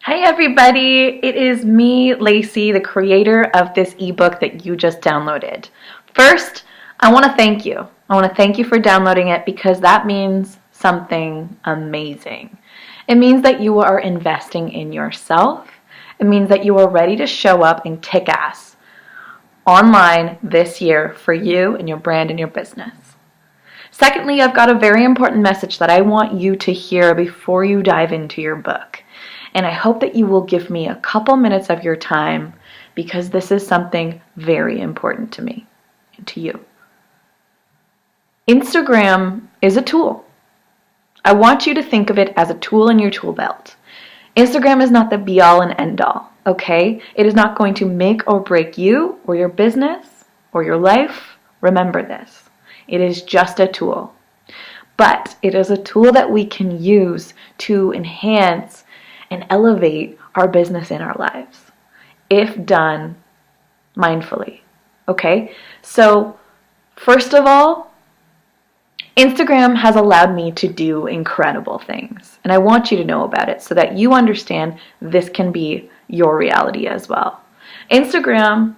Hi everybody, it is me, Lacey, the creator of this ebook that you just downloaded. First, I want to thank you. I want to thank you for downloading it because that means something amazing. It means that you are investing in yourself. It means that you are ready to show up and kick ass online this year for you and your brand and your business. Secondly, I've got a very important message that I want you to hear before you dive into your book. And I hope that you will give me a couple minutes of your time because this is something very important to me and to you. Instagram is a tool. I want you to think of it as a tool in your tool belt. Instagram is not the be-all and end-all, okay? It is not going to make or break you or your business or your life. Remember this. It is just a tool. But it is a tool that we can use to enhance and elevate our business in our lives, if done mindfully, okay? So, first of all, Instagram has allowed me to do incredible things, and I want you to know about it so that you understand this can be your reality as well. Instagram,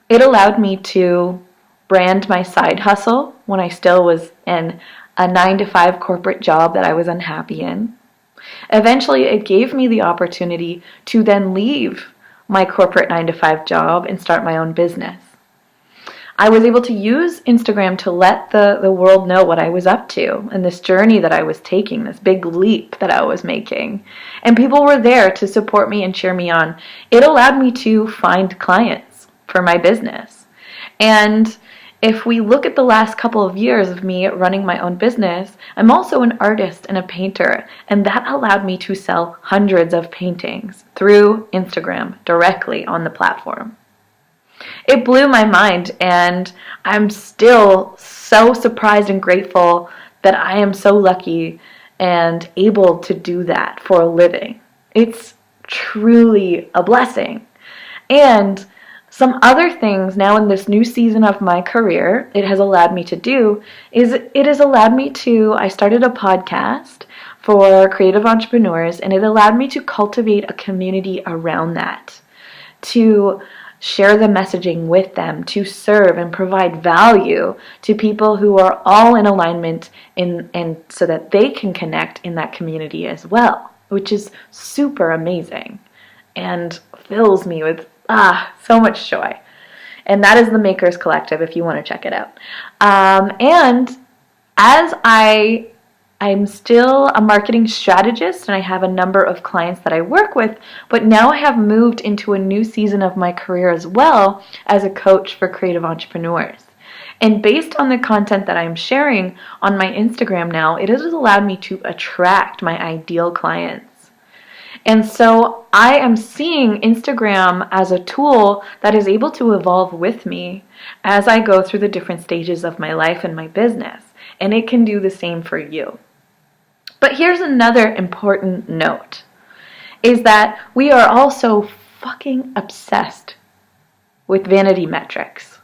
it allowed me to brand my side hustle when I still was in a 9-to-5 corporate job that I was unhappy in. Eventually, it gave me the opportunity to then leave my corporate 9-to-5 job and start my own business. I was able to use Instagram to let the world know what I was up to and this journey that I was taking, this big leap that I was making. And people were there to support me and cheer me on. It allowed me to find clients for my business. And if we look at the last couple of years of me running my own business, I'm also an artist and a painter, and that allowed me to sell hundreds of paintings through Instagram directly on the platform. It blew my mind, and I'm still so surprised and grateful that I am so lucky and able to do that for a living. It's truly a blessing. And some other things now in this new season of my career it has allowed me to do is I started a podcast for creative entrepreneurs, and it allowed me to cultivate a community around that, to share the messaging with them, to serve and provide value to people who are all in alignment and so that they can connect in that community as well, which is super amazing and fills me with so much joy. And that is the Makers Collective if you want to check it out. And as I'm still a marketing strategist and I have a number of clients that I work with, but now I have moved into a new season of my career as well as a coach for creative entrepreneurs. And based on the content that I'm sharing on my Instagram now, it has allowed me to attract my ideal clients. And so I am seeing Instagram as a tool that is able to evolve with me as I go through the different stages of my life and my business. And it can do the same for you. But here's another important note, is that we are also fucking obsessed with Vanity Metrics.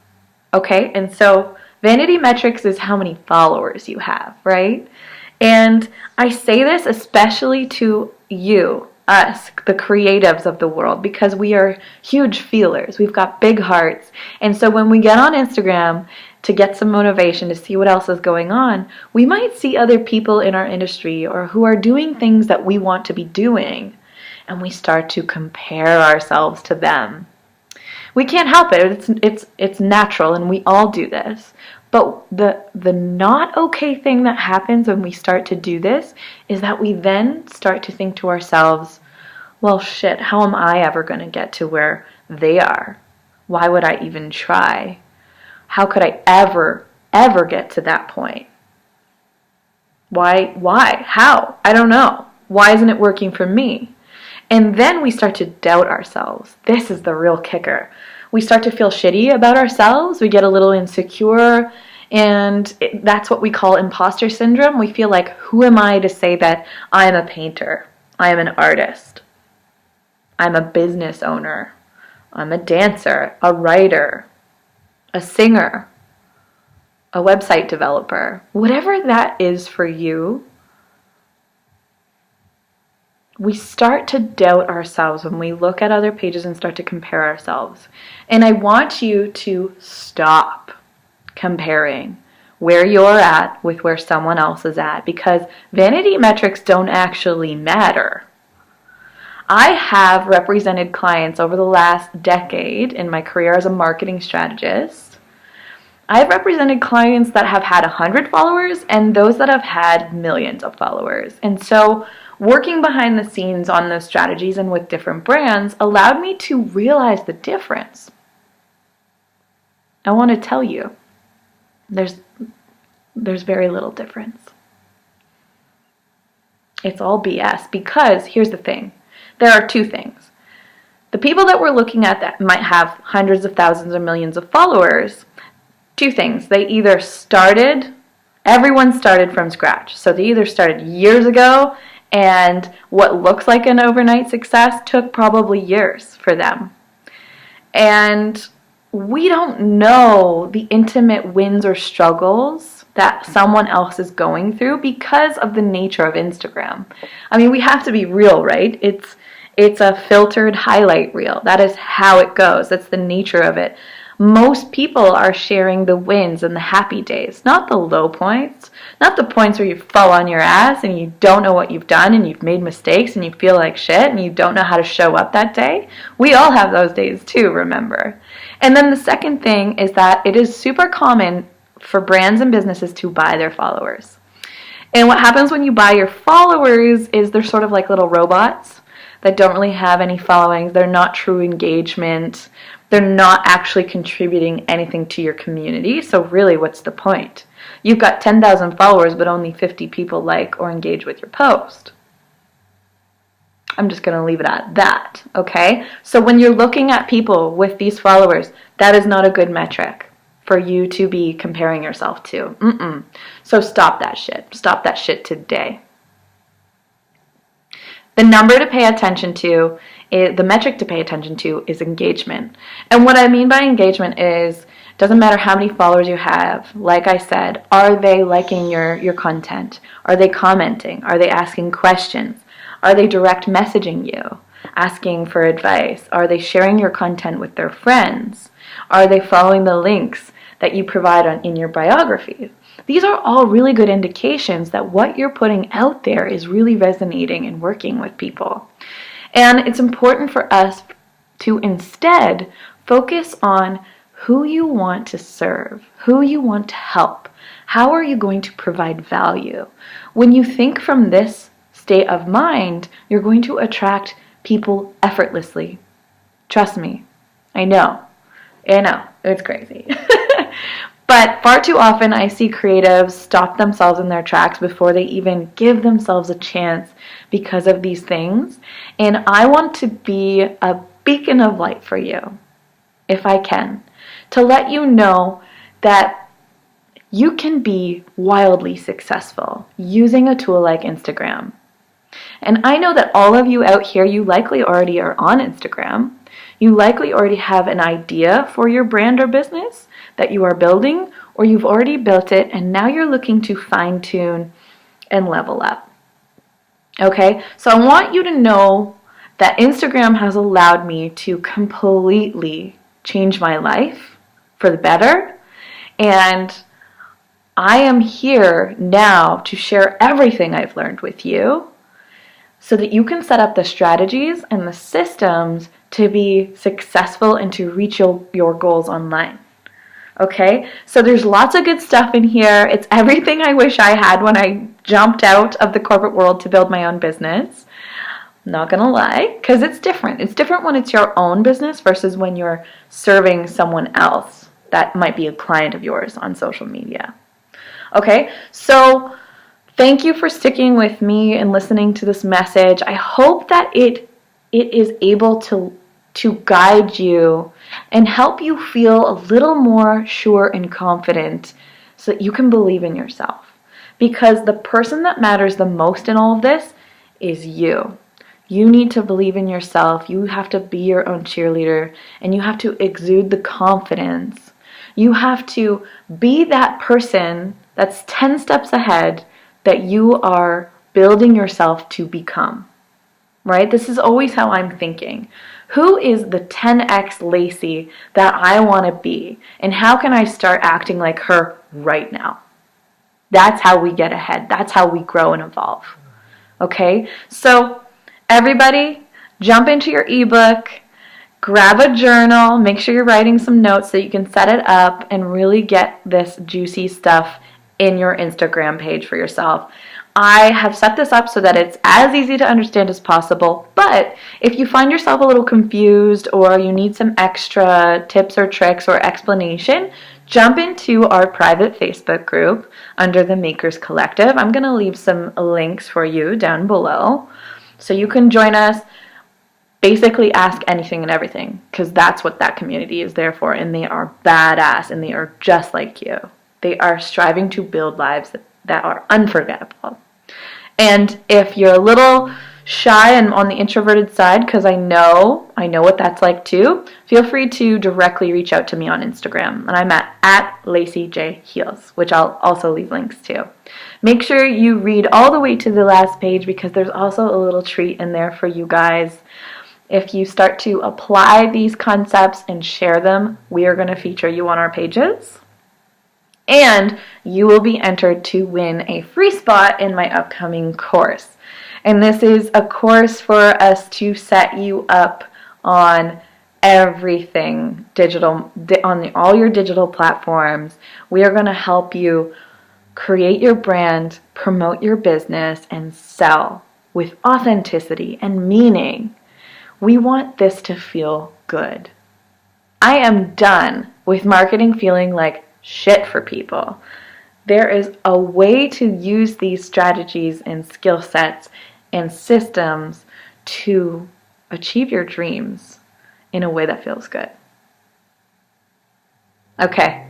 Okay? And so Vanity Metrics is how many followers you have, right? And I say this especially to you, us, the creatives of the world, because we are huge feelers. We've got big hearts. And so when we get on Instagram to get some motivation to see what else is going on, we might see other people in our industry or who are doing things that we want to be doing, and we start to compare ourselves to them. We can't help it. It's natural, and we all do this. But the not okay thing that happens when we start to do this is that we then start to think to ourselves, well, shit, how am I ever going to get to where they are? Why would I even try? How could I ever get to that point? Why? How? I don't know. Why isn't it working for me? And then we start to doubt ourselves. This is the real kicker. We start to feel shitty about ourselves. We get a little insecure, and that's what we call imposter syndrome. We feel like, who am I to say that I'm a painter? I am an artist. I'm a business owner. I'm a dancer, a writer, a singer, a website developer. Whatever that is for you, we start to doubt ourselves when we look at other pages and start to compare ourselves. And I want you to stop comparing where you're at with where someone else is at, because vanity metrics don't actually matter. I have represented clients over the last decade in my career as a marketing strategist. I've represented clients that have had 100 followers and those that have had millions of followers. And so working behind the scenes on those strategies and with different brands allowed me to realize the difference. I want to tell you, there's very little difference. It's all BS, because here's the thing. There are two things. The people that we're looking at that might have hundreds of thousands or millions of followers, two things. Everyone started from scratch. So they either started years ago, and what looks like an overnight success took probably years for them. And we don't know the intimate wins or struggles that someone else is going through because of the nature of Instagram. I mean, we have to be real, right? It's a filtered highlight reel. That is how it goes. That's the nature of it. Most people are sharing the wins and the happy days, not the low points, not the points where you fall on your ass and you don't know what you've done and you've made mistakes and you feel like shit and you don't know how to show up that day. We all have those days too, remember. And then the second thing is that it is super common for brands and businesses to buy their followers. And what happens when you buy your followers is they're sort of like little robots that don't really have any followings. They're not true engagement. They're not actually contributing anything to your community. So really, what's the point? You've got 10,000 followers, but only 50 people like or engage with your post. I'm just going to leave it at that, okay? So when you're looking at people with these followers, that is not a good metric for you to be comparing yourself to. So stop that shit. Stop that shit today. The number to pay attention to, the metric to pay attention to, is engagement. And what I mean by engagement is, doesn't matter how many followers you have. Like I said, are they liking your content? Are they commenting? Are they asking questions? Are they direct messaging you, asking for advice? Are they sharing your content with their friends? Are they following the links that you provide in your biography? These are all really good indications that what you're putting out there is really resonating and working with people. And it's important for us to instead focus on who you want to serve, who you want to help. How are you going to provide value? When you think from this state of mind, you're going to attract people effortlessly. Trust me. I know, it's crazy. But far too often I see creatives stop themselves in their tracks before they even give themselves a chance because of these things. And I want to be a beacon of light for you, if I can, to let you know that you can be wildly successful using a tool like Instagram. And I know that all of you out here, you likely already are on Instagram. You likely already have an idea for your brand or business that you are building, or you've already built it and now you're looking to fine-tune and level up. Okay, so I want you to know that Instagram has allowed me to completely change my life for the better, and I am here now to share everything I've learned with you so that you can set up the strategies and the systems to be successful and to reach your goals online. Okay, so there's lots of good stuff in here. It's everything I wish I had when I jumped out of the corporate world to build my own business. I'm not gonna lie, because it's different. It's different when it's your own business versus when you're serving someone else that might be a client of yours on social media. Okay, so thank you for sticking with me and listening to this message. I hope that it is able to guide you and help you feel a little more sure and confident so that you can believe in yourself. Because the person that matters the most in all of this is you. You need to believe in yourself. You have to be your own cheerleader, and you have to exude the confidence. You have to be that person that's 10 steps ahead that you are building yourself to become. right? This is always how I'm thinking. Who is the 10x Lacey that I want to be? And how can I start acting like her right now? That's how we get ahead. That's how we grow and evolve. Okay? So everybody, jump into your ebook, grab a journal, make sure you're writing some notes so you can set it up and really get this juicy stuff in your Instagram page for yourself. I have set this up so that it's as easy to understand as possible, but if you find yourself a little confused or you need some extra tips or tricks or explanation, jump into our private Facebook group under the Makers Collective. I'm going to leave some links for you down below so you can join us. Basically ask anything and everything, because that's what that community is there for, and they are badass and they are just like you. They are striving to build lives that are unforgettable. And if you're a little shy and on the introverted side, because I know what that's like too, feel free to directly reach out to me on Instagram. And I'm at Lacey J Heels, which I'll also leave links to. Make sure you read all the way to the last page because there's also a little treat in there for you guys. If you start to apply these concepts and share them, we are going to feature you on our pages. And you will be entered to win a free spot in my upcoming course. And this is a course for us to set you up on everything digital, on all your digital platforms. We are going to help you create your brand, promote your business, and sell with authenticity and meaning. We want this to feel good. I am done with marketing feeling like shit for people. There is a way to use these strategies and skill sets and systems to achieve your dreams in a way that feels good. Okay.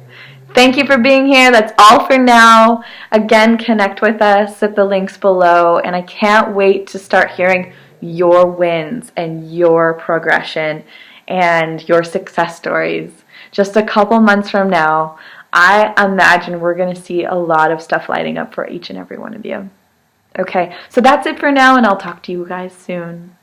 Thank you for being here. That's all for now. Again, connect with us at the links below, and I can't wait to start hearing your wins and your progression and your success stories. Just a couple months from now, I imagine we're going to see a lot of stuff lighting up for each and every one of you. Okay, so that's it for now, and I'll talk to you guys soon.